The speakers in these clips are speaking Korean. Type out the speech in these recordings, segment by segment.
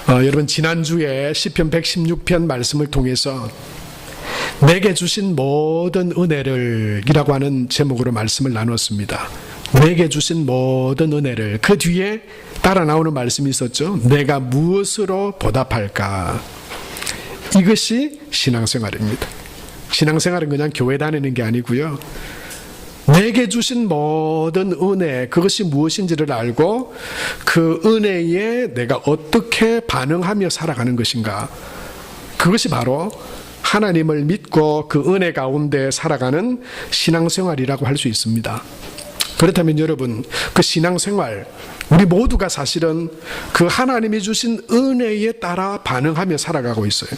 여러분 지난주에 시편 116편 말씀을 통해서 내게 주신 모든 은혜를 이라고 하는 제목으로 말씀을 나눴습니다. 내게 주신 모든 은혜를, 그 뒤에 따라 나오는 말씀이 있었죠. 내가 무엇으로 보답할까? 이것이 신앙생활입니다. 신앙생활은 그냥 교회 다니는 게 아니고요, 내게 주신 모든 은혜, 그것이 무엇인지를 알고 그 은혜에 내가 어떻게 반응하며 살아가는 것인가, 그것이 바로 하나님을 믿고 그 은혜 가운데 살아가는 신앙생활이라고 할 수 있습니다. 그렇다면 여러분, 그 신앙생활, 우리 모두가 사실은 그 하나님이 주신 은혜에 따라 반응하며 살아가고 있어요.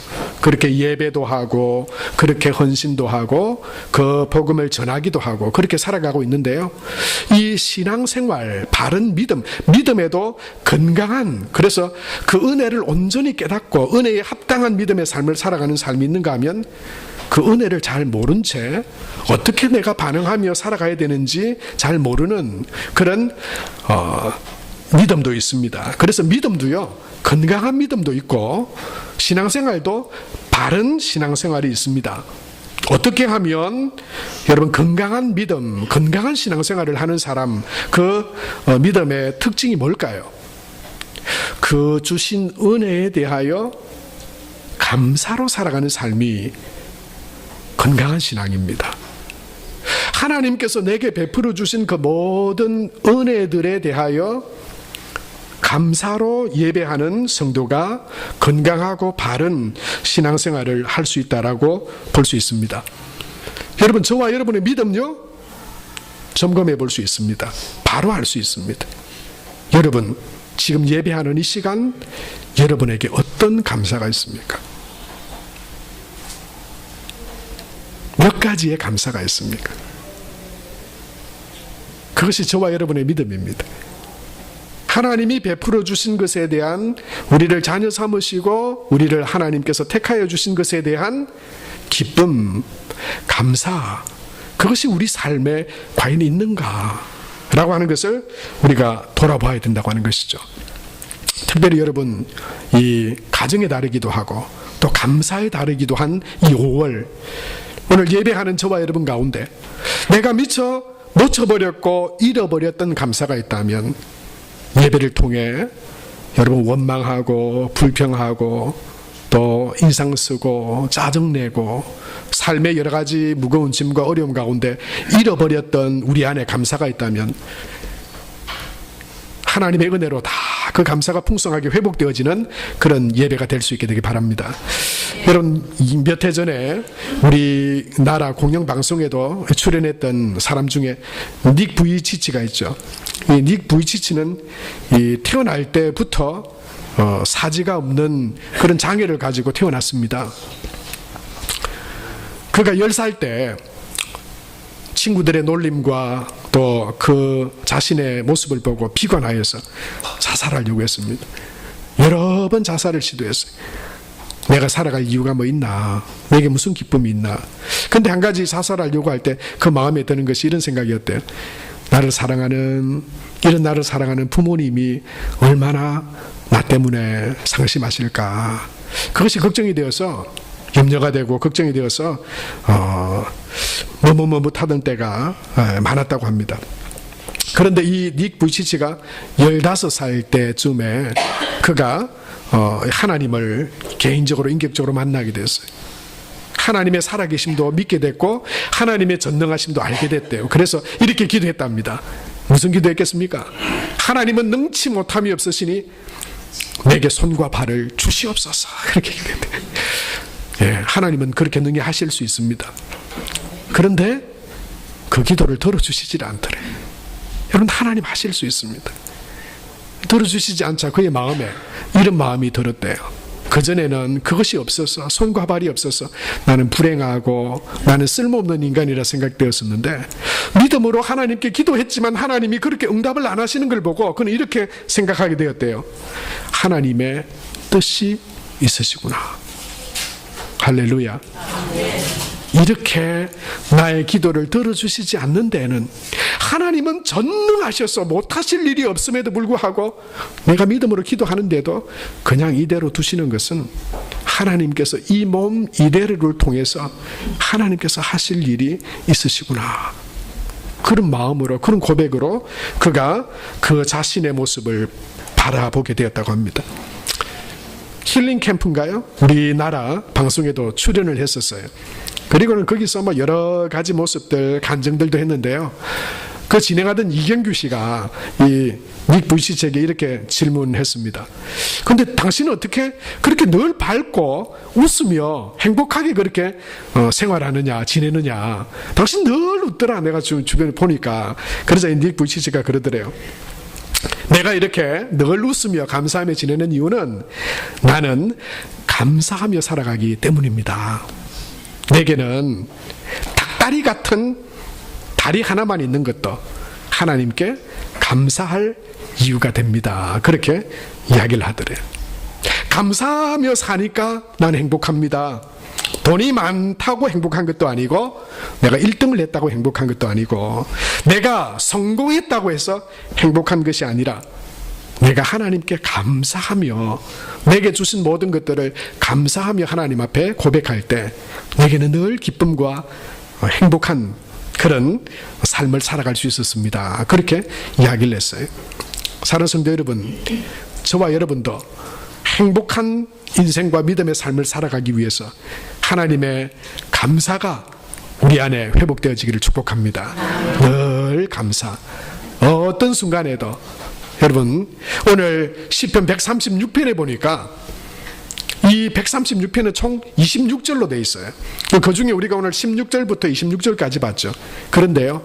그렇게 예배도 하고, 그렇게 헌신도 하고, 그 복음을 전하기도 하고, 그렇게 살아가고 있는데요, 이 신앙생활, 바른 믿음에도 건강한, 그래서 그 은혜를 온전히 깨닫고 은혜에 합당한 믿음의 삶을 살아가는 삶이 있는가 하면, 그 은혜를 잘 모른 채 어떻게 내가 반응하며 살아가야 되는지 잘 모르는 그런 믿음도 있습니다. 그래서 믿음도요, 건강한 믿음도 있고 신앙생활도 바른 신앙생활이 있습니다. 어떻게 하면 여러분 건강한 믿음, 건강한 신앙생활을 하는 사람, 그 믿음의 특징이 뭘까요? 그 주신 은혜에 대하여 감사로 살아가는 삶이 건강한 신앙입니다. 하나님께서 내게 베풀어 주신 그 모든 은혜들에 대하여 감사로 예배하는 성도가 건강하고 바른 신앙생활을 할 수 있다라고 볼 수 있습니다. 여러분, 저와 여러분의 믿음요, 점검해 볼 수 있습니다. 바로 알 수 있습니다. 여러분, 지금 예배하는 이 시간 여러분에게 어떤 감사가 있습니까? 몇 가지의 감사가 있습니까? 그것이 저와 여러분의 믿음입니다. 하나님이 베풀어 주신 것에 대한, 우리를 자녀 삼으시고 우리를 하나님께서 택하여 주신 것에 대한 기쁨, 감사, 그것이 우리 삶에 과연 있는가 라고 하는 것을 우리가 돌아봐야 된다고 하는 것이죠. 특별히 여러분, 이 가정의 다르기도 하고 또 감사의 다르기도 한 이 5월, 오늘 예배하는 저와 여러분 가운데 내가 미처 놓쳐버렸고 잃어버렸던 감사가 있다면, 예배를 통해 여러분 원망하고 불평하고 또 인상 쓰고 짜증내고 삶의 여러 가지 무거운 짐과 어려움 가운데 잃어버렸던 우리 안에 감사가 있다면, 하나님의 은혜로 다 그 감사가 풍성하게 회복되어지는 그런 예배가 될 수 있게 되기 바랍니다. 여러분, 몇 해 전에 우리나라 공영방송에도 출연했던 사람 중에 닉 부이치치가 있죠. 이 닉 부이치치는 태어날 때부터 사지가 없는 그런 장애를 가지고 태어났습니다. 그가 10살 때 친구들의 놀림과 또 그 자신의 모습을 보고 비관하여서 자살하려고 했습니다. 여러 번 자살을 시도했어요. 내가 살아갈 이유가 뭐 있나? 내게 무슨 기쁨이 있나? 근데 한 가지, 자살하려고 할 때 그 마음에 드는 것이 이런 생각이었대요. 나를 사랑하는 부모님이 얼마나 나 때문에 상심하실까? 그것이 걱정이 되어서, 염려가 되고 걱정이 되어서 머뭇머뭇하던 때가 많았다고 합니다. 그런데 이 닉 부이치치가 15살 때쯤에 그가 하나님을 개인적으로 인격적으로 만나게 됐어요. 하나님의 살아계심도 믿게 됐고 하나님의 전능하심도 알게 됐대요. 그래서 이렇게 기도했답니다. 무슨 기도했겠습니까? 하나님은 능치 못함이 없으시니 내게 손과 발을 주시옵소서. 그렇게 기도했대요. 예, 하나님은 그렇게 능히 하실 수 있습니다. 그런데 그 기도를 들어주시질 않더래요. 여러분, 하나님 하실 수 있습니다. 들어주시지 않자 그의 마음에 이런 마음이 들었대요. 그전에는 그것이 없어서, 손과 발이 없어서 나는 불행하고 나는 쓸모없는 인간이라 생각되었었는데, 믿음으로 하나님께 기도했지만 하나님이 그렇게 응답을 안 하시는 걸 보고 그는 이렇게 생각하게 되었대요. 하나님의 뜻이 있으시구나. 할렐루야. 이렇게 나의 기도를 들어주시지 않는 데에는 하나님은 전능하셔서 못하실 일이 없음에도 불구하고 내가 믿음으로 기도하는데도 그냥 이대로 두시는 것은 하나님께서 이 몸 이대로를 통해서 하나님께서 하실 일이 있으시구나. 그런 마음으로, 그런 고백으로 그가 그 자신의 모습을 바라보게 되었다고 합니다. 힐링 캠프인가요? 우리나라 방송에도 출연을 했었어요. 그리고는 거기서 뭐 여러 가지 모습들, 간증들도 했는데요. 그 진행하던 이경규 씨가 이 닉 부이치에게 이렇게 질문했습니다. 그런데 당신은 어떻게 그렇게 늘 밝고 웃으며 행복하게 그렇게 생활하느냐, 지내느냐. 당신 늘 웃더라. 내가 지금 주변에 보니까. 그러자 닉 부이치가 그러더래요. 내가 이렇게 늘 웃으며 감사하며 지내는 이유는 나는 감사하며 살아가기 때문입니다. 내게는 닭다리 같은 다리 하나만 있는 것도 하나님께 감사할 이유가 됩니다. 그렇게 이야기를 하더래요. 감사하며 사니까 난 행복합니다. 돈이 많다고 행복한 것도 아니고 내가 1등을 했다고 행복한 것도 아니고 내가 성공했다고 해서 행복한 것이 아니라 내가 하나님께 감사하며 내게 주신 모든 것들을 감사하며 하나님 앞에 고백할 때 내게는 늘 기쁨과 행복한 그런 삶을 살아갈 수 있었습니다. 그렇게 이야기를 했어요. 사랑하는 성도 여러분, 저와 여러분도 행복한 인생과 믿음의 삶을 살아가기 위해서 하나님의 감사가 우리 안에 회복되어지기를 축복합니다. 늘 감사. 어떤 순간에도 여러분, 오늘 시편 136편에 보니까 이 136편은 총 26절로 되어 있어요. 그 중에 우리가 오늘 16절부터 26절까지 봤죠. 그런데요,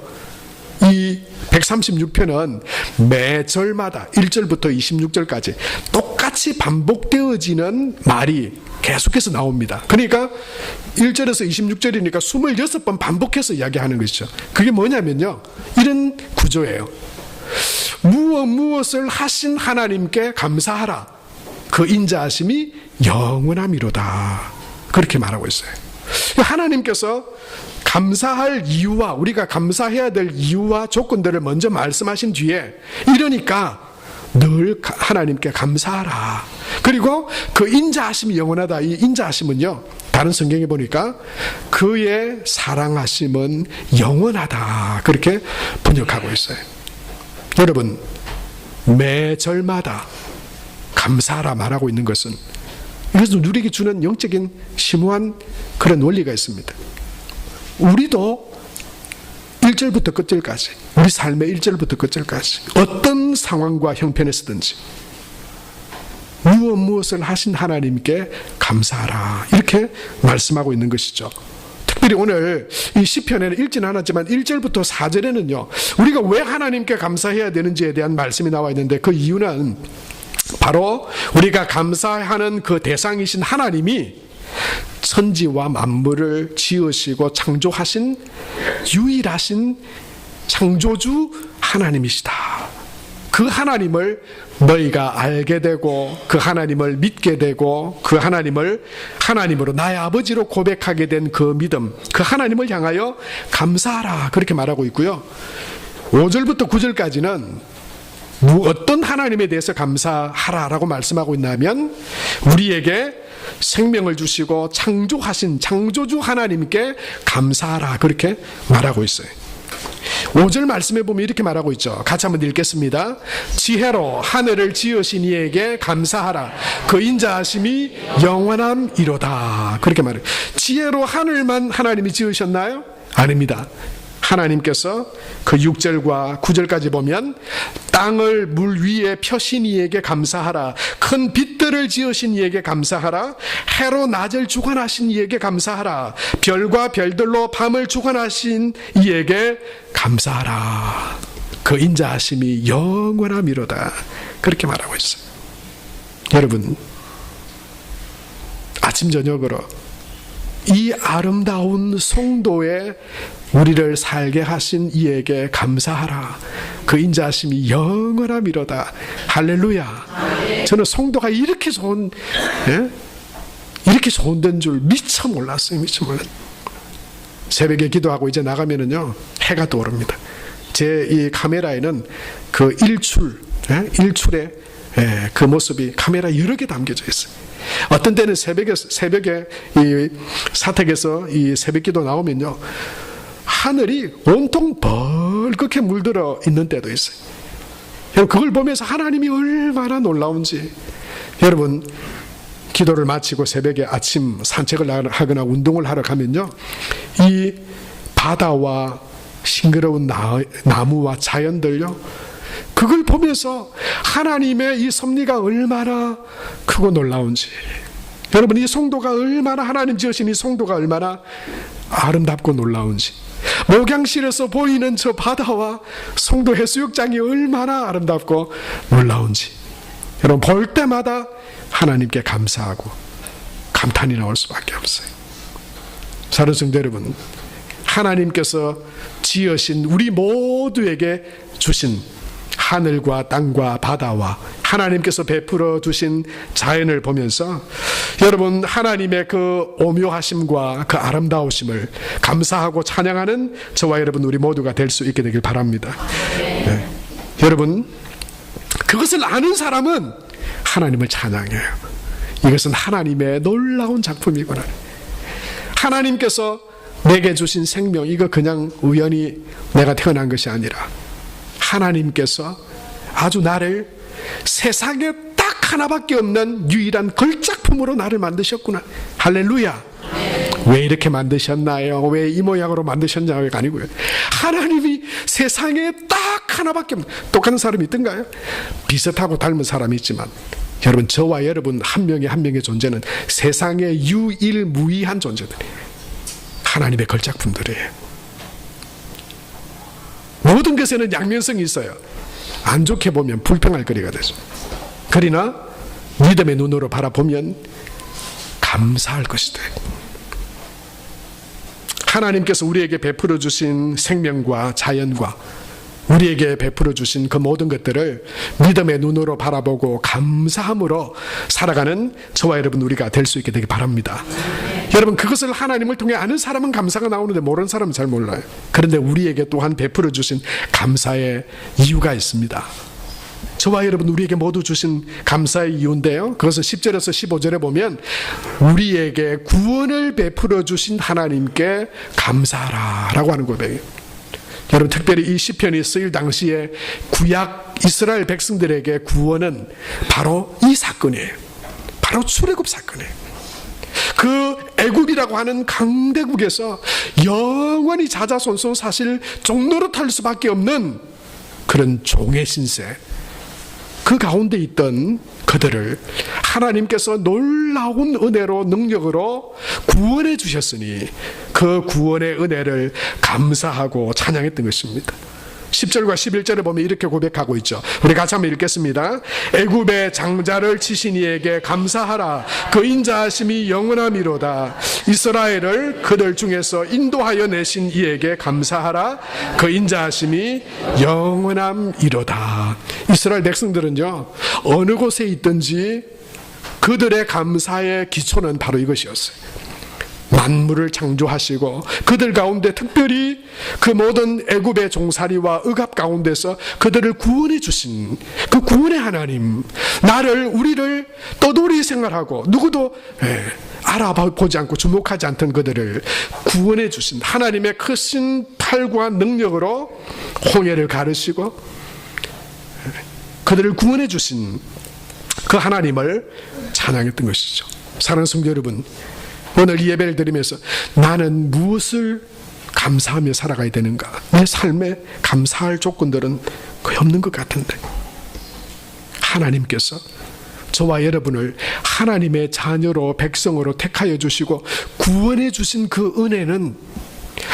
이 136편은 매 절마다 1절부터 26절까지 똑같이 반복되어지는 말이 계속해서 나옵니다. 그러니까 1절에서 26절이니까 26번 반복해서 이야기하는 것이죠. 그게 뭐냐면요, 이런 구조예요. 무엇을 하신 하나님께 감사하라. 그 인자하심이 영원함이로다. 그렇게 말하고 있어요. 하나님께서 감사할 이유와 우리가 감사해야 될 이유와 조건들을 먼저 말씀하신 뒤에 이러니까 늘 하나님께 감사하라. 그리고 그 인자하심이 영원하다. 이 인자하심은요, 다른 성경에 보니까 그의 사랑하심은 영원하다. 그렇게 번역하고 있어요. 여러분, 매 절마다 감사하라 말하고 있는 것은 이것은 우리에게 주는 영적인 심오한 그런 원리가 있습니다. 우리도 1절부터 끝절까지, 우리 삶의 1절부터 끝절까지 어떤 상황과 형편에서든지 무엇을 하신 하나님께 감사하라, 이렇게 말씀하고 있는 것이죠. 특별히 오늘 이 시편에는 읽지는 않았지만 1절부터 4절에는요 우리가 왜 하나님께 감사해야 되는지에 대한 말씀이 나와 있는데, 그 이유는 바로 우리가 감사하는 그 대상이신 하나님이 천지와 만물을 지으시고 창조하신 유일하신 창조주 하나님이시다. 그 하나님을 너희가 알게 되고 그 하나님을 믿게 되고 그 하나님을 하나님으로 나의 아버지로 고백하게 된 그 믿음, 그 하나님을 향하여 감사하라, 그렇게 말하고 있고요. 5절부터 9절까지는 어떤 하나님에 대해서 감사하라라고 말씀하고 있냐면 우리에게 생명을 주시고 창조하신 창조주 하나님께 감사하라, 그렇게 말하고 있어요. 5절 말씀해 보면 이렇게 말하고 있죠. 같이 한번 읽겠습니다. 지혜로 하늘을 지으신 이에게 감사하라. 그 인자하심이 영원함이로다. 그렇게 말해요. 지혜로 하늘만 하나님이 지으셨나요? 아닙니다. 하나님께서 그 6절과 9절까지 보면 땅을 물 위에 펴신 이에게 감사하라. 큰 빛들을 지으신 이에게 감사하라. 해로 낮을 주관하신 이에게 감사하라. 별과 별들로 밤을 주관하신 이에게 감사하라. 그 인자하심이 영원함이로다. 그렇게 말하고 있어요. 여러분, 아침 저녁으로 이 아름다운 송도에 우리를 살게 하신 이에게 감사하라. 그 인자하심이 영원함이로다. 할렐루야. 저는 송도가 이렇게 좋은, 이렇게 좋은 데인 줄 미처 몰랐어요. 미처 몰랐어요. 새벽에 기도하고 이제 나가면은요, 해가 떠오릅니다. 제 이 카메라에는 그 일출의 그 모습이 카메라 여러 개 담겨져 있어요. 어떤 때는 새벽에 이 사택에서 이 새벽 기도 나오면요, 하늘이 온통 벌겋게 물들어 있는 때도 있어요. 여러분, 그걸 보면서 하나님이 얼마나 놀라운지, 여러분, 기도를 마치고 새벽에 아침 산책을 하거나 운동을 하러 가면요, 이 바다와 싱그러운 나무와 자연들요, 그걸 보면서 하나님의 이 섭리가 얼마나 크고 놀라운지, 여러분, 이 성도가 얼마나, 하나님 지으신 이 성도가 얼마나 아름답고 놀라운지, 목양실에서 보이는 저 바다와 성도 해수욕장이 얼마나 아름답고 놀라운지, 여러분, 볼 때마다 하나님께 감사하고 감탄이 나올 수밖에 없어요. 사랑하는 성도 여러분, 하나님께서 지으신 우리 모두에게 주신 하늘과 땅과 바다와 하나님께서 베풀어 주신 자연을 보면서 여러분, 하나님의 그 오묘하심과 그 아름다우심을 감사하고 찬양하는 저와 여러분 우리 모두가 될 수 있게 되길 바랍니다. 네. 여러분, 그것을 아는 사람은 하나님을 찬양해요. 이것은 하나님의 놀라운 작품이구나. 하나님께서 내게 주신 생명, 이거 그냥 우연히 내가 태어난 것이 아니라 하나님께서 아주 나를 세상에 딱 하나밖에 없는 유일한 걸작품으로 나를 만드셨구나. 할렐루야. 왜 이렇게 만드셨나요? 왜 이 모양으로 만드셨냐가 아니고요, 하나님이 세상에 딱 하나밖에 없는, 똑같은 사람이 있던가요? 비슷하고 닮은 사람이 있지만 여러분, 저와 여러분 한 명의 한 명의 존재는 세상에 유일무이한 존재들이에요. 하나님의 걸작품들이에요. 모든 것에는 양면성이 있어요. 안 좋게 보면 불평할 거리가 되죠. 그러나 믿음의 눈으로 바라보면 감사할 것이 돼요. 하나님께서 우리에게 베풀어 주신 생명과 자연과 우리에게 베풀어 주신 그 모든 것들을 믿음의 눈으로 바라보고 감사함으로 살아가는 저와 여러분 우리가 될 수 있게 되기 바랍니다. 여러분, 그것을 하나님을 통해 아는 사람은 감사가 나오는데 모르는 사람은 잘 몰라요. 그런데 우리에게 또한 베풀어 주신 감사의 이유가 있습니다. 저와 여러분 우리에게 모두 주신 감사의 이유인데요, 그것은 10절에서 15절에 보면 우리에게 구원을 베풀어 주신 하나님께 감사하라 라고 하는 고백이에요. 여러분, 특별히 이 시편이 쓰일 당시에 구약 이스라엘 백성들에게 구원은 바로 이 사건이에요. 바로 출애굽 사건이에요. 그 애굽이라고 하는 강대국에서 영원히 자자손손 사실 종노릇할 수밖에 없는 그런 종의 신세, 그 가운데 있던 그들을 하나님께서 놀라운 은혜로 능력으로 구원해 주셨으니 그 구원의 은혜를 감사하고 찬양했던 것입니다. 10절과 11절에 보면 이렇게 고백하고 있죠. 우리 같이 한번 읽겠습니다. 애굽의 장자를 치신 이에게 감사하라. 그 인자하심이 영원함이로다. 이스라엘을 그들 중에서 인도하여 내신 이에게 감사하라. 그 인자하심이 영원함이로다. 이스라엘 백성들은요, 어느 곳에 있든지 그들의 감사의 기초는 바로 이것이었어요. 만물을 창조하시고 그들 가운데 특별히 그 모든 애굽의 종살이와 억압 가운데서 그들을 구원해 주신 그 구원의 하나님, 우리를 떠돌이 생활하고 누구도 알아보지 않고 주목하지 않던 그들을 구원해 주신 하나님의 크신 팔과 능력으로 홍해를 가르시고 그들을 구원해 주신 그 하나님을 찬양했던 것이죠. 사랑하는 성도 여러분, 오늘 이 예배를 드리면서 나는 무엇을 감사하며 살아가야 되는가? 내 삶에 감사할 조건들은 거의 없는 것 같은데 하나님께서 저와 여러분을 하나님의 자녀로 백성으로 택하여 주시고 구원해 주신 그 은혜는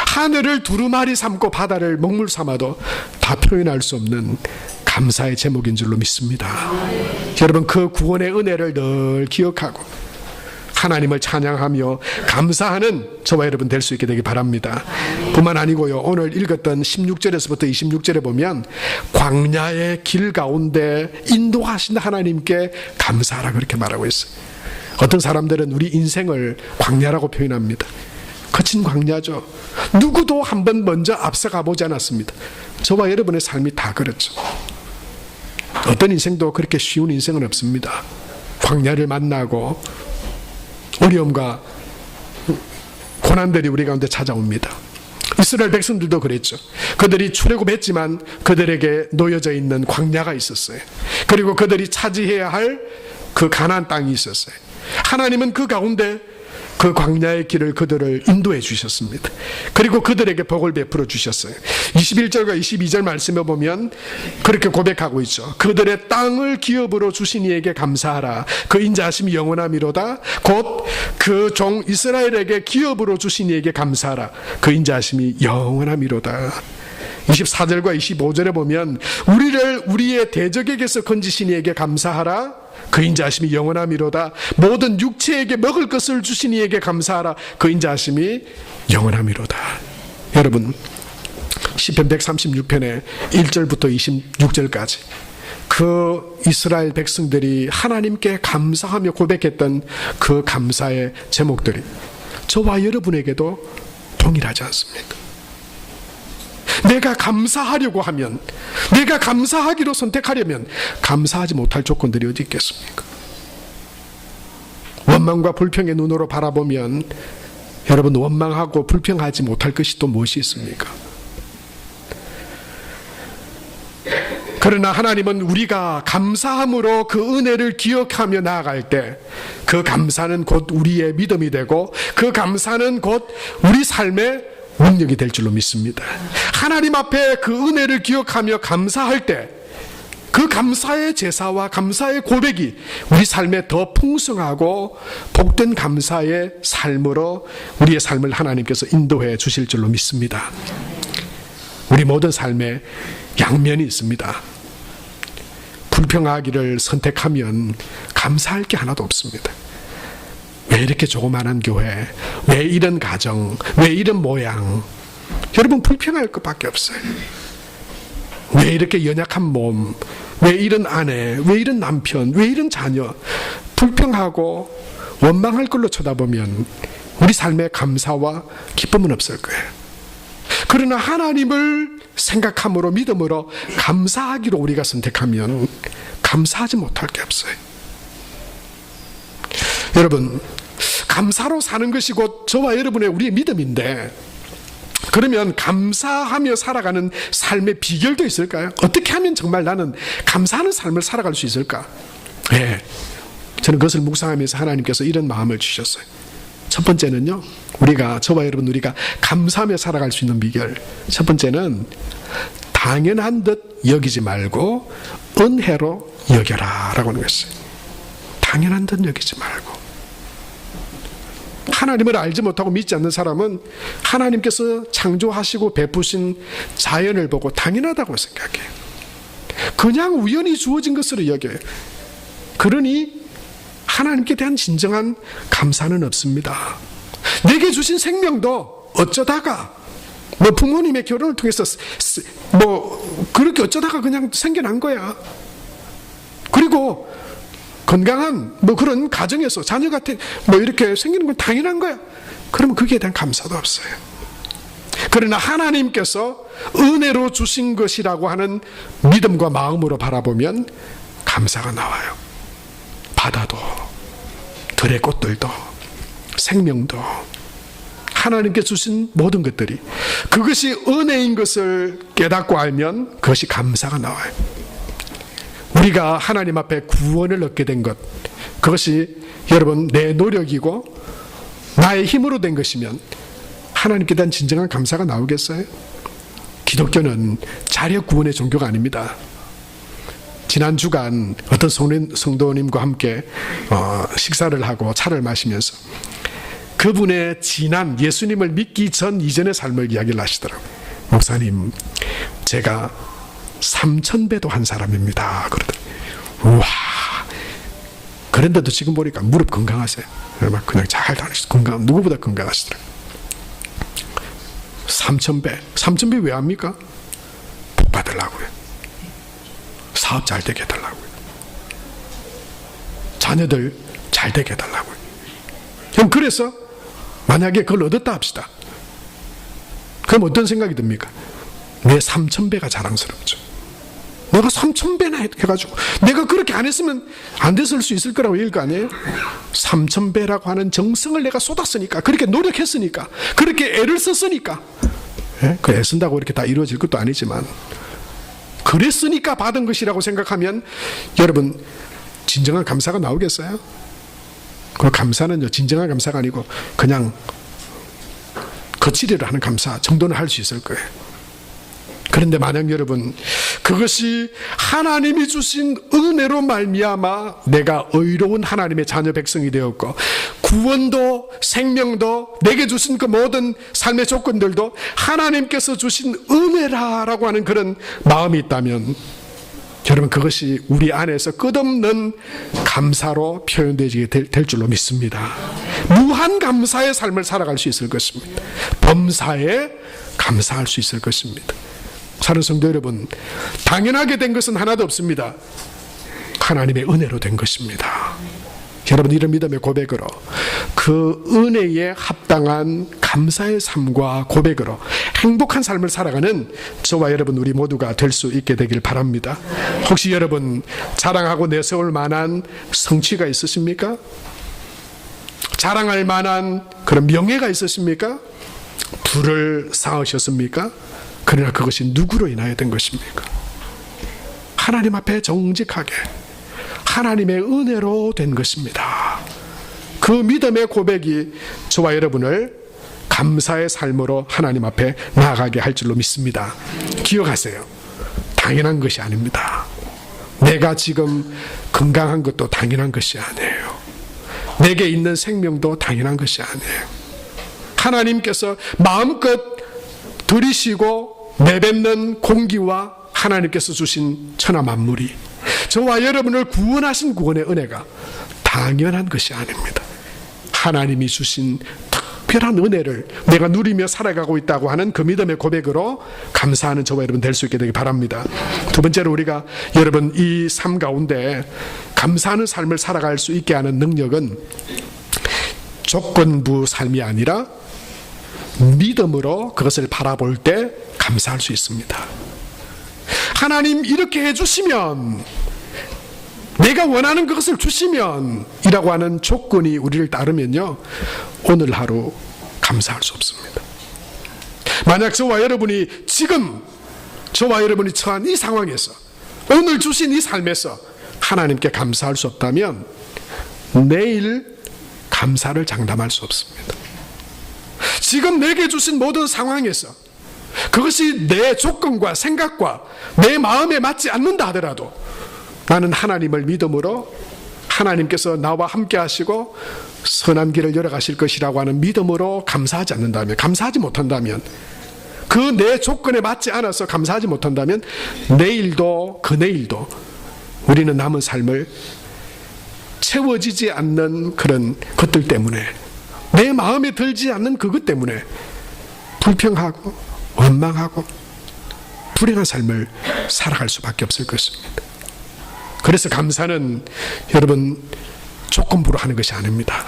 하늘을 두루마리 삼고 바다를 먹물 삼아도 다 표현할 수 없는 감사의 제목인 줄로 믿습니다. 여러분, 그 구원의 은혜를 늘 기억하고 하나님을 찬양하며 감사하는 저와 여러분 될 수 있게 되기 바랍니다. 뿐만 아니고요, 오늘 읽었던 16절에서부터 26절에 보면 광야의 길 가운데 인도하신 하나님께 감사하라 그렇게 말하고 있어요. 어떤 사람들은 우리 인생을 광야라고 표현합니다. 거친 광야죠. 누구도 한번 먼저 앞서가 보지 않았습니다. 저와 여러분의 삶이 다 그렇죠. 어떤 인생도 그렇게 쉬운 인생은 없습니다. 광야를 만나고 어려움과 고난들이 우리 가운데 찾아옵니다. 이스라엘 백성들도 그랬죠. 그들이 출애굽했지만 그들에게 놓여져 있는 광야가 있었어요. 그리고 그들이 차지해야 할 그 가나안 땅이 있었어요. 하나님은 그 가운데 그 광야의 길을 그들을 인도해 주셨습니다. 그리고 그들에게 복을 베풀어 주셨어요. 21절과 22절 말씀에 보면 그렇게 고백하고 있죠. 그들의 땅을 기업으로 주신 이에게 감사하라. 그 인자하심이 영원함이로다. 곧 그 종 이스라엘에게 기업으로 주신 이에게 감사하라. 그 인자하심이 영원함이로다. 24절과 25절에 보면 우리를 우리의 대적에게서 건지신 이에게 감사하라. 그 인자하심이 영원함이로다. 모든 육체에게 먹을 것을 주신 이에게 감사하라. 그 인자하심이 영원함이로다. 여러분, 시편 136편의 1절부터 26절까지 그 이스라엘 백성들이 하나님께 감사하며 고백했던 그 감사의 제목들이 저와 여러분에게도 동일하지 않습니까? 내가 감사하려고 하면, 내가 감사하기로 선택하려면 감사하지 못할 조건들이 어디 있겠습니까? 원망과 불평의 눈으로 바라보면 여러분, 원망하고 불평하지 못할 것이 또 무엇이 있습니까? 그러나 하나님은 우리가 감사함으로 그 은혜를 기억하며 나아갈 때 그 감사는 곧 우리의 믿음이 되고 그 감사는 곧 우리 삶의 능력이 될 줄로 믿습니다. 하나님 앞에 그 은혜를 기억하며 감사할 때 그 감사의 제사와 감사의 고백이 우리 삶에 더 풍성하고 복된 감사의 삶으로 우리의 삶을 하나님께서 인도해 주실 줄로 믿습니다. 우리 모든 삶에 양면이 있습니다. 불평하기를 선택하면 감사할 게 하나도 없습니다. 왜 이렇게 조그마한 교회, 왜 이런 가정, 왜 이런 모양, 여러분 불평할 것밖에 없어요. 왜 이렇게 연약한 몸, 왜 이런 아내, 왜 이런 남편, 왜 이런 자녀, 불평하고 원망할 걸로 쳐다보면 우리 삶에 감사와 기쁨은 없을 거예요. 그러나 하나님을 생각함으로 믿음으로 감사하기로 우리가 선택하면 감사하지 못할 게 없어요. 여러분, 감사로 사는 것이 곧 저와 여러분의 우리의 믿음인데, 그러면 감사하며 살아가는 삶의 비결도 있을까요? 어떻게 하면 정말 나는 감사하는 삶을 살아갈 수 있을까? 네, 저는 그것을 묵상하면서 하나님께서 이런 마음을 주셨어요. 첫 번째는요, 저와 여러분, 우리가 감사하며 살아갈 수 있는 비결, 첫 번째는 당연한 듯 여기지 말고 은혜로 여겨라 라고 하는 것이에요. 당연한 듯 여기지 말고. 하나님을 알지 못하고 믿지 않는 사람은 하나님께서 창조하시고 베푸신 자연을 보고 당연하다고 생각해요. 그냥 우연히 주어진 것으로 여겨요. 그러니 하나님께 대한 진정한 감사는 없습니다. 내게 주신 생명도 어쩌다가 부모님의 결혼을 통해서 그렇게 어쩌다가 그냥 생겨난 거야. 그리고 건강한 그런 가정에서 자녀가 이렇게 생기는 건 당연한 거야. 그러면 거기에 대한 감사도 없어요. 그러나 하나님께서 은혜로 주신 것이라고 하는 믿음과 마음으로 바라보면 감사가 나와요. 바다도, 들의 꽃들도, 생명도, 하나님께 주신 모든 것들이, 그것이 은혜인 것을 깨닫고 알면 그것이 감사가 나와요. 우리가 하나님 앞에 구원을 얻게 된 것, 그것이 여러분 내 노력이고 나의 힘으로 된 것이면 하나님께 대한 진정한 감사가 나오겠어요? 기독교는 자력 구원의 종교가 아닙니다. 지난 주간 어떤 성도님과 함께 식사를 하고 차를 마시면서 그분의 지난 예수님을 믿기 전 이전의 삶을 이야기를 하시더라고요. 목사님, 제가 3000배도 한 사람입니다. 그러더라고요. 우와. 그런데도 지금 보니까 무릎 건강하세요. 그냥 잘 다니시고 누구보다 건강하시더라고요. 3000배. 3000배 왜 합니까? 복 받으려고요. 사업 잘 되게 해달라고요. 자녀들 잘 되게 해달라고요. 그래서 만약에 그걸 얻었다 합시다. 그럼 어떤 생각이 듭니까? 내 3000배가 자랑스럽죠. 내가 3000배나 해가지고 내가 그렇게 안 했으면 안 됐을 수 있을 거라고 얘기할 거 아니에요? 3000배라고 하는 정성을 내가 쏟았으니까, 그렇게 노력했으니까, 그렇게 애를 썼으니까. 그 애쓴다고 이렇게 다 이루어질 것도 아니지만 그랬으니까 받은 것이라고 생각하면 여러분 진정한 감사가 나오겠어요? 그 감사는요, 진정한 감사가 아니고 그냥 거치리를 하는 감사 정도는 할 수 있을 거예요. 그런데 만약 여러분 그것이 하나님이 주신 은혜로 말미암아 내가 의로운 하나님의 자녀 백성이 되었고, 구원도 생명도 내게 주신 그 모든 삶의 조건들도 하나님께서 주신 은혜라고 하는 그런 마음이 있다면, 여러분 그것이 우리 안에서 끝없는 감사로 표현되게 될 줄로 믿습니다. 무한 감사의 삶을 살아갈 수 있을 것입니다. 범사에 감사할 수 있을 것입니다. 사는 성도 여러분, 당연하게 된 것은 하나도 없습니다. 하나님의 은혜로 된 것입니다. 여러분 이런 믿음의 고백으로, 그 은혜에 합당한 감사의 삶과 고백으로 행복한 삶을 살아가는 저와 여러분 우리 모두가 될 수 있게 되길 바랍니다. 혹시 여러분 자랑하고 내세울 만한 성취가 있으십니까? 자랑할 만한 그런 명예가 있으십니까? 부를 쌓으셨습니까? 그러나 그것이 누구로 인하여 된 것입니까? 하나님 앞에 정직하게 하나님의 은혜로 된 것입니다. 그 믿음의 고백이 저와 여러분을 감사의 삶으로 하나님 앞에 나아가게 할 줄로 믿습니다. 기억하세요. 당연한 것이 아닙니다. 내가 지금 건강한 것도 당연한 것이 아니에요. 내게 있는 생명도 당연한 것이 아니에요. 하나님께서 마음껏 들이쉬고 내뱉는 공기와 하나님께서 주신 천하 만물이, 저와 여러분을 구원하신 구원의 은혜가 당연한 것이 아닙니다. 하나님이 주신 특별한 은혜를 내가 누리며 살아가고 있다고 하는 그 믿음의 고백으로 감사하는 저와 여러분 될 수 있게 되기 바랍니다. 두 번째로 우리가 여러분 이 삶 가운데 감사하는 삶을 살아갈 수 있게 하는 능력은 조건부 삶이 아니라 믿음으로 그것을 바라볼 때 감사할 수 있습니다. 하나님 이렇게 해주시면, 내가 원하는 그것을 주시면 이라고 하는 조건이 우리를 따르면요, 오늘 하루 감사할 수 없습니다. 만약 저와 여러분이 지금 저와 여러분이 처한 이 상황에서, 오늘 주신 이 삶에서 하나님께 감사할 수 없다면 내일 감사를 장담할 수 없습니다. 지금 내게 주신 모든 상황에서 그것이 내 조건과 생각과 내 마음에 맞지 않는다 하더라도 나는 하나님을 믿음으로, 하나님께서 나와 함께 하시고 선한 길을 열어가실 것이라고 하는 믿음으로 감사하지 않는다면, 감사하지 못한다면, 그 내 조건에 맞지 않아서 감사하지 못한다면 내일도 그 내일도 우리는 남은 삶을 채워지지 않는 그런 것들 때문에, 내 마음에 들지 않는 그것 때문에 불평하고 원망하고 불행한 삶을 살아갈 수밖에 없을 것입니다. 그래서 감사는 여러분 조건부로 하는 것이 아닙니다.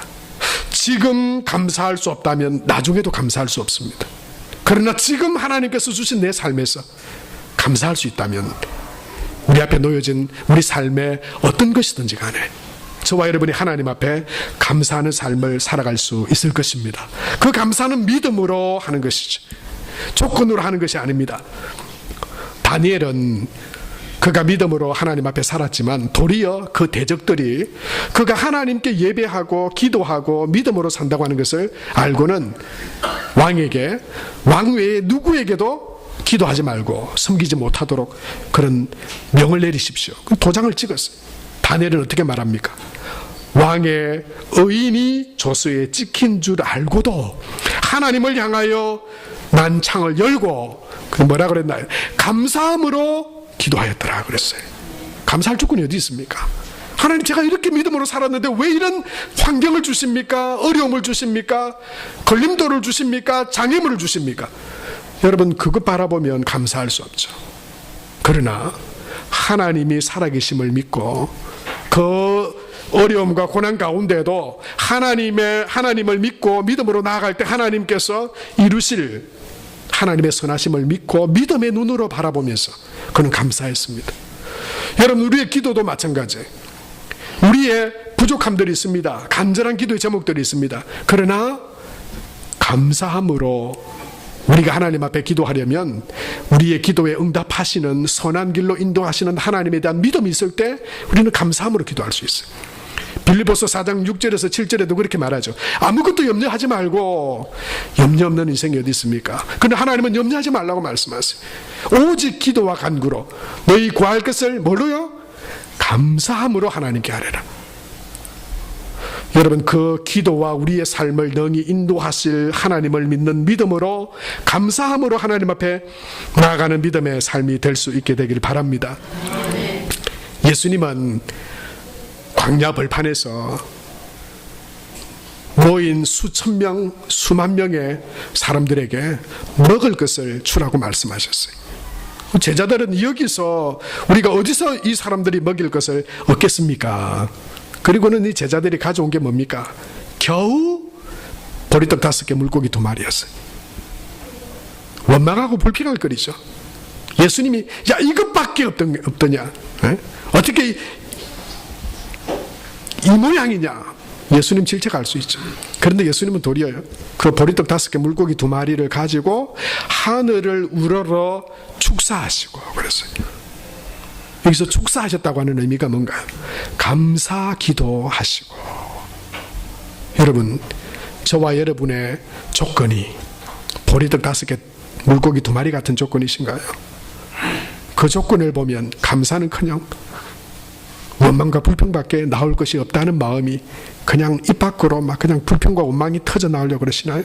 지금 감사할 수 없다면 나중에도 감사할 수 없습니다. 그러나 지금 하나님께서 주신 내 삶에서 감사할 수 있다면 우리 앞에 놓여진 우리 삶의 어떤 것이든지 간에 저와 여러분이 하나님 앞에 감사하는 삶을 살아갈 수 있을 것입니다. 그 감사는 믿음으로 하는 것이죠. 조건으로 하는 것이 아닙니다. 다니엘은 그가 믿음으로 하나님 앞에 살았지만 도리어 그 대적들이 그가 하나님께 예배하고 기도하고 믿음으로 산다고 하는 것을 알고는 왕에게, 왕 외에 누구에게도 기도하지 말고 섬기지 못하도록 그런 명을 내리십시오. 도장을 찍었어요. 다니엘은 어떻게 말합니까? 왕의 의인이 조서에 찍힌 줄 알고도 하나님을 향하여 난 창을 열고 뭐라 그랬나요? 감사함으로 기도하였더라 그랬어요. 감사할 조건이 어디 있습니까? 하나님, 제가 이렇게 믿음으로 살았는데 왜 이런 환경을 주십니까? 어려움을 주십니까? 걸림돌을 주십니까? 장애물을 주십니까? 여러분, 그것 바라보면 감사할 수 없죠. 그러나 하나님이 살아계심을 믿고 그 어려움과 고난 가운데도 하나님을 믿고 믿음으로 나아갈 때 하나님께서 이루실 하나님의 선하심을 믿고 믿음의 눈으로 바라보면서 그는 감사했습니다. 여러분, 우리의 기도도 마찬가지예요. 우리의 부족함들이 있습니다. 간절한 기도의 제목들이 있습니다. 그러나 감사함으로 우리가 하나님 앞에 기도하려면 우리의 기도에 응답하시는 선한 길로 인도하시는 하나님에 대한 믿음이 있을 때 우리는 감사함으로 기도할 수 있어요. 빌립보서 4장 6절에서 7절에도 그렇게 말하죠. 아무것도 염려하지 말고, 염려 없는 인생이 어디 있습니까? 그런데 하나님은 염려하지 말라고 말씀하세요. 오직 기도와 간구로 너희 구할 것을 뭘로요? 감사함으로 하나님께 하래라. 여러분, 그 기도와 우리의 삶을 능히 인도하실 하나님을 믿는 믿음으로 감사함으로 하나님 앞에 나아가는 믿음의 삶이 될 수 있게 되기를 바랍니다. 예수님은 광야 벌판에서 모인 수천 명, 수만 명의 사람들에게 먹을 것을 주라고 말씀하셨어요. 제자들은 여기서 우리가 어디서 이 사람들이 먹일 것을 얻겠습니까? 그리고는 이 제자들이 가져온 게 뭡니까? 겨우 보리떡 5개, 물고기 2마리였어요. 원망하고 불평할 거리죠. 예수님이 야, 이것밖에 없더냐? 에? 어떻게 이 모양이냐? 예수님 질책 알 수 있죠. 그런데 예수님은 도리어요, 그 보리떡 5개, 물고기 2마리를 가지고 하늘을 우러러 축사하시고 그랬어요. 여기서 축사하셨다고 하는 의미가 뭔가요? 감사 기도하시고. 여러분, 저와 여러분의 조건이 보리떡 5개, 물고기 2마리 같은 조건이신가요? 그 조건을 보면 감사는커녕 원망과 불평밖에 나올 것이 없다는 마음이 그냥 입 밖으로 막 그냥 불평과 원망이 터져 나오려고 그러시나요?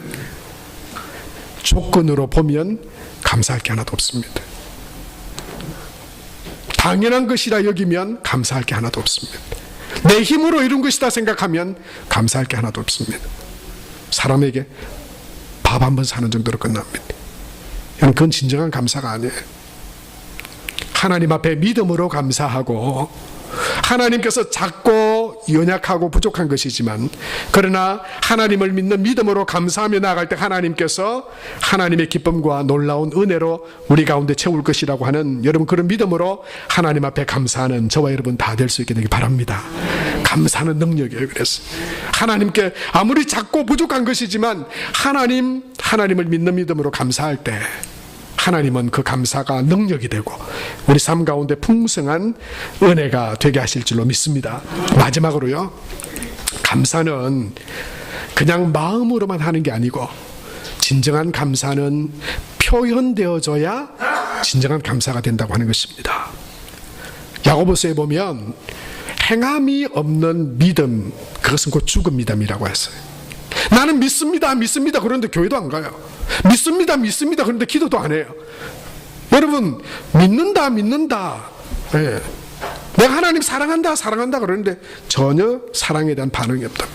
조건으로 보면 감사할 게 하나도 없습니다. 당연한 것이라 여기면 감사할 게 하나도 없습니다. 내 힘으로 이룬 것이다 생각하면 감사할 게 하나도 없습니다. 사람에게 밥 한 번 사는 정도로 끝납니다. 그건 진정한 감사가 아니에요. 하나님 앞에 믿음으로 감사하고, 하나님께서 작고 연약하고 부족한 것이지만 그러나 하나님을 믿는 믿음으로 감사하며 나아갈 때 하나님께서 하나님의 기쁨과 놀라운 은혜로 우리 가운데 채울 것이라고 하는, 여러분, 그런 믿음으로 하나님 앞에 감사하는 저와 여러분 다 될 수 있게 되기 바랍니다. 감사하는 능력이에요. 그래서 하나님께 아무리 작고 부족한 것이지만 하나님을 믿는 믿음으로 감사할 때 하나님은 그 감사가 능력이 되고 우리 삶 가운데 풍성한 은혜가 되게 하실 줄로 믿습니다. 마지막으로요, 감사는 그냥 마음으로만 하는 게 아니고 진정한 감사는 표현되어져야 진정한 감사가 된다고 하는 것입니다. 야고보서에 보면 행함이 없는 믿음, 그것은 곧 죽은 믿음이라고 했어요. 나는 믿습니다 그런데 교회도 안 가요. 믿습니다 그런데 기도도 안 해요. 여러분, 믿는다 네. 내가 하나님 사랑한다 그러는데 전혀 사랑에 대한 반응이 없다.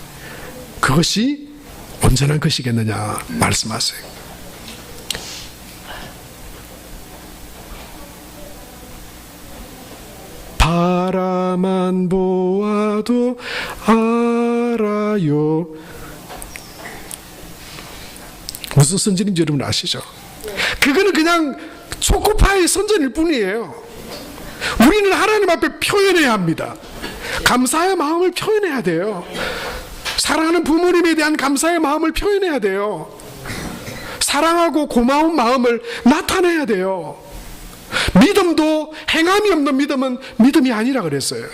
그것이 온전한 것이겠느냐 말씀하세요. 바라만 보아도 알아요. 무슨 선전인지 여러분 아시죠? 그거는 그냥 초코파이 선전일 뿐이에요. 우리는 하나님 앞에 표현해야 합니다. 감사의 마음을 표현해야 돼요. 사랑하는 부모님에 대한 감사의 마음을 표현해야 돼요. 사랑하고 고마운 마음을 나타내야 돼요. 믿음도 행함이 없는 믿음은 믿음이 아니라 그랬어요.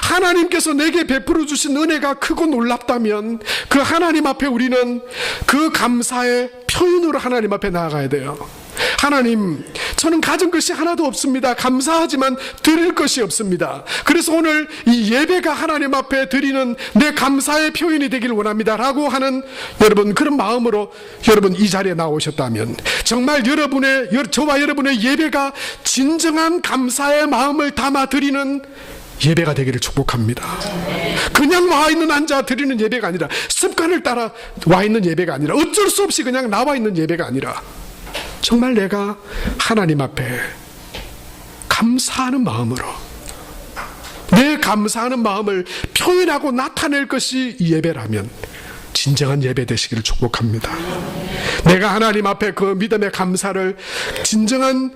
하나님께서 내게 베풀어 주신 은혜가 크고 놀랍다면 그 하나님 앞에 우리는 그 감사의 표현으로 하나님 앞에 나아가야 돼요. 하나님, 저는 가진 것이 하나도 없습니다. 감사하지만 드릴 것이 없습니다. 그래서 오늘 이 예배가 하나님 앞에 드리는 내 감사의 표현이 되길 원합니다 라고 하는 여러분, 그런 마음으로 여러분 이 자리에 나오셨다면 정말 저와 여러분의 예배가 진정한 감사의 마음을 담아 드리는 예배가 되기를 축복합니다. 그냥 와 있는 앉아 드리는 예배가 아니라, 습관을 따라 와 있는 예배가 아니라, 어쩔 수 없이 그냥 나와 있는 예배가 아니라, 정말 내가 하나님 앞에 감사하는 마음으로, 내 감사하는 마음을 표현하고 나타낼 것이 이 예배라면 진정한 예배 되시기를 축복합니다. 내가 하나님 앞에 그 믿음의 감사를 진정한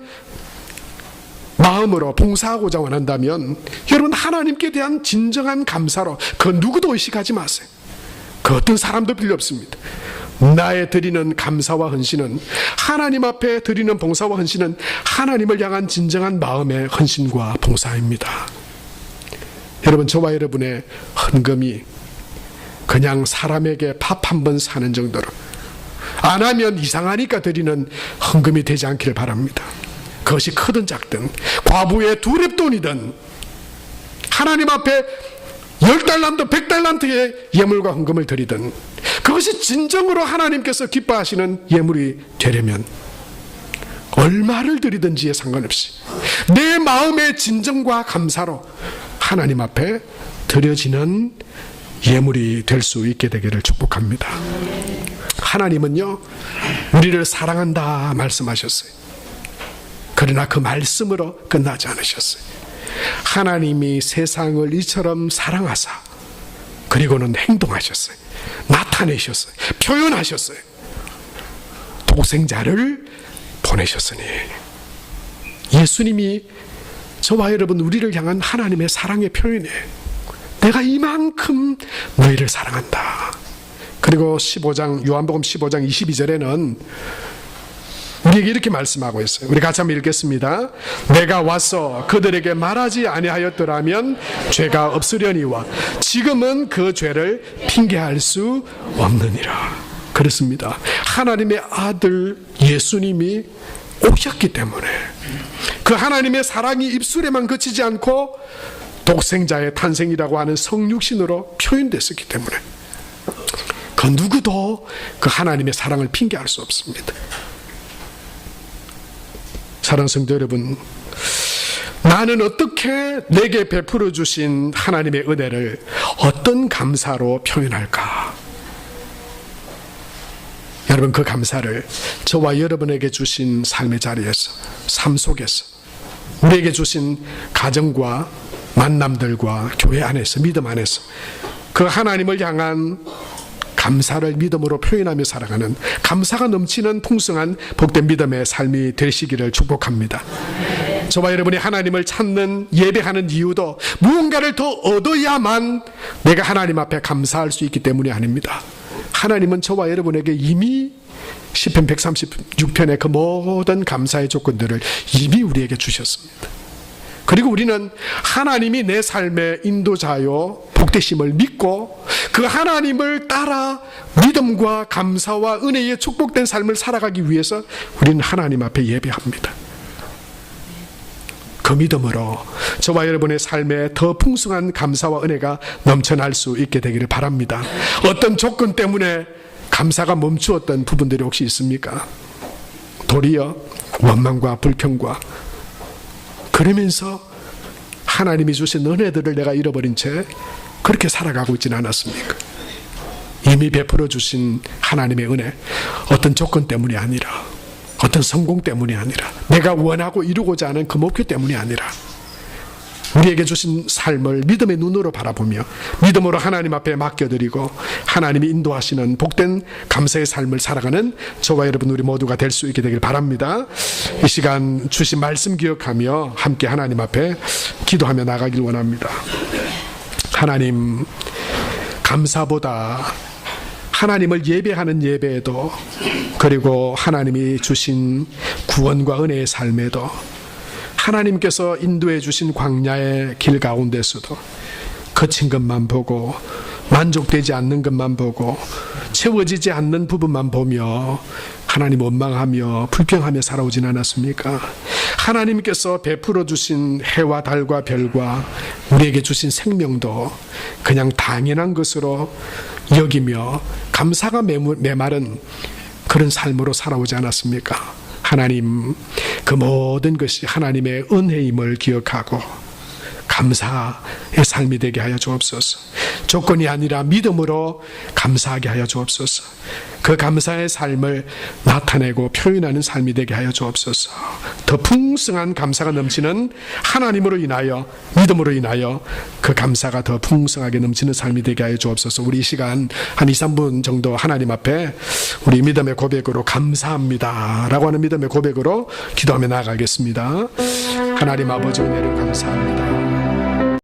마음으로 봉사하고자 원한다면 여러분 하나님께 대한 진정한 감사로 그 누구도 의식하지 마세요. 그 어떤 사람도 필요 없습니다. 나의 드리는 감사와 헌신은, 하나님 앞에 드리는 봉사와 헌신은 하나님을 향한 진정한 마음의 헌신과 봉사입니다. 여러분, 저와 여러분의 헌금이 그냥 사람에게 밥 한 번 사는 정도로, 안 하면 이상하니까 드리는 헌금이 되지 않기를 바랍니다. 그것이 크든 작든, 과부의 2렙돈이든 하나님 앞에 10달란트 100달란트의 예물과 헌금을 드리든, 그것이 진정으로 하나님께서 기뻐하시는 예물이 되려면 얼마를 드리든지에 상관없이 내 마음의 진정과 감사로 하나님 앞에 드려지는 예물이 될 수 있게 되기를 축복합니다. 하나님은요, 우리를 사랑한다 말씀하셨어요. 그러나 그 말씀으로 끝나지 않으셨어요. 하나님이 세상을 이처럼 사랑하사 그리고는 행동하셨어요. 나타내셨어요. 표현하셨어요. 독생자를 보내셨으니, 예수님이 저와 여러분 우리를 향한 하나님의 사랑의 표현이에요. 내가 이만큼 너희를 사랑한다. 그리고 요한복음 15장 22절에는 우리에게 이렇게 말씀하고 있어요. 우리 같이 한번 읽겠습니다. 내가 와서 그들에게 말하지 아니하였더라면 죄가 없으려니와 지금은 그 죄를 핑계할 수 없느니라. 그렇습니다. 하나님의 아들 예수님이 오셨기 때문에, 그 하나님의 사랑이 입술에만 그치지 않고 독생자의 탄생이라고 하는 성육신으로 표현됐었기 때문에 그 누구도 그 하나님의 사랑을 핑계할 수 없습니다. 사랑하는 성도 여러분, 나는 어떻게 내게 베풀어 주신 하나님의 은혜를 어떤 감사로 표현할까? 여러분, 그 감사를 저와 여러분에게 주신 삶의 자리에서, 삶 속에서, 우리에게 주신 가정과 만남들과 교회 안에서, 믿음 안에서 그 하나님을 향한 감사를 믿음으로 표현하며 살아가는, 감사가 넘치는 풍성한 복된 믿음의 삶이 되시기를 축복합니다. 저와 여러분이 하나님을 찾는, 예배하는 이유도 무언가를 더 얻어야만 내가 하나님 앞에 감사할 수 있기 때문이 아닙니다. 하나님은 저와 여러분에게 이미 시편 136편의 그 모든 감사의 조건들을 이미 우리에게 주셨습니다. 그리고 우리는 하나님이 내 삶의 인도자요 복되심을 믿고 그 하나님을 따라 믿음과 감사와 은혜의 축복된 삶을 살아가기 위해서 우리는 하나님 앞에 예배합니다. 그 믿음으로 저와 여러분의 삶에 더 풍성한 감사와 은혜가 넘쳐날 수 있게 되기를 바랍니다. 어떤 조건 때문에 감사가 멈추었던 부분들이 혹시 있습니까? 도리어 원망과 불평과, 그러면서 하나님이 주신 은혜들을 내가 잃어버린 채 그렇게 살아가고 있지는 않았습니까? 이미 베풀어 주신 하나님의 은혜, 어떤 조건 때문이 아니라, 어떤 성공 때문이 아니라, 내가 원하고 이루고자 하는 그 목표 때문이 아니라, 우리에게 주신 삶을 믿음의 눈으로 바라보며 믿음으로 하나님 앞에 맡겨드리고 하나님이 인도하시는 복된 감사의 삶을 살아가는 저와 여러분 우리 모두가 될 수 있게 되길 바랍니다. 이 시간 주신 말씀 기억하며 함께 하나님 앞에 기도하며 나가길 원합니다. 하나님, 감사보다 하나님을 예배하는 예배에도, 그리고 하나님이 주신 구원과 은혜의 삶에도, 하나님께서 인도해 주신 광야의 길 가운데서도 거친 것만 보고, 만족되지 않는 것만 보고, 채워지지 않는 부분만 보며 하나님 원망하며 불평하며 살아오진 않았습니까? 하나님께서 베풀어 주신 해와 달과 별과 우리에게 주신 생명도 그냥 당연한 것으로 여기며 감사가 메마른 그런 삶으로 살아오지 않았습니까? 하나님, 그 모든 것이 하나님의 은혜임을 기억하고 감사의 삶이 되게 하여 주옵소서. 조건이 아니라 믿음으로 감사하게 하여 주옵소서. 그 감사의 삶을 나타내고 표현하는 삶이 되게 하여 주옵소서. 더 풍성한 감사가 넘치는 하나님으로 인하여, 믿음으로 인하여 그 감사가 더 풍성하게 넘치는 삶이 되게 하여 주옵소서. 우리 이 시간 한 2, 3분 정도 하나님 앞에 우리 믿음의 고백으로 감사합니다 라고 하는 믿음의 고백으로 기도하며 나아가겠습니다. 하나님 아버지 은혜를 감사합니다.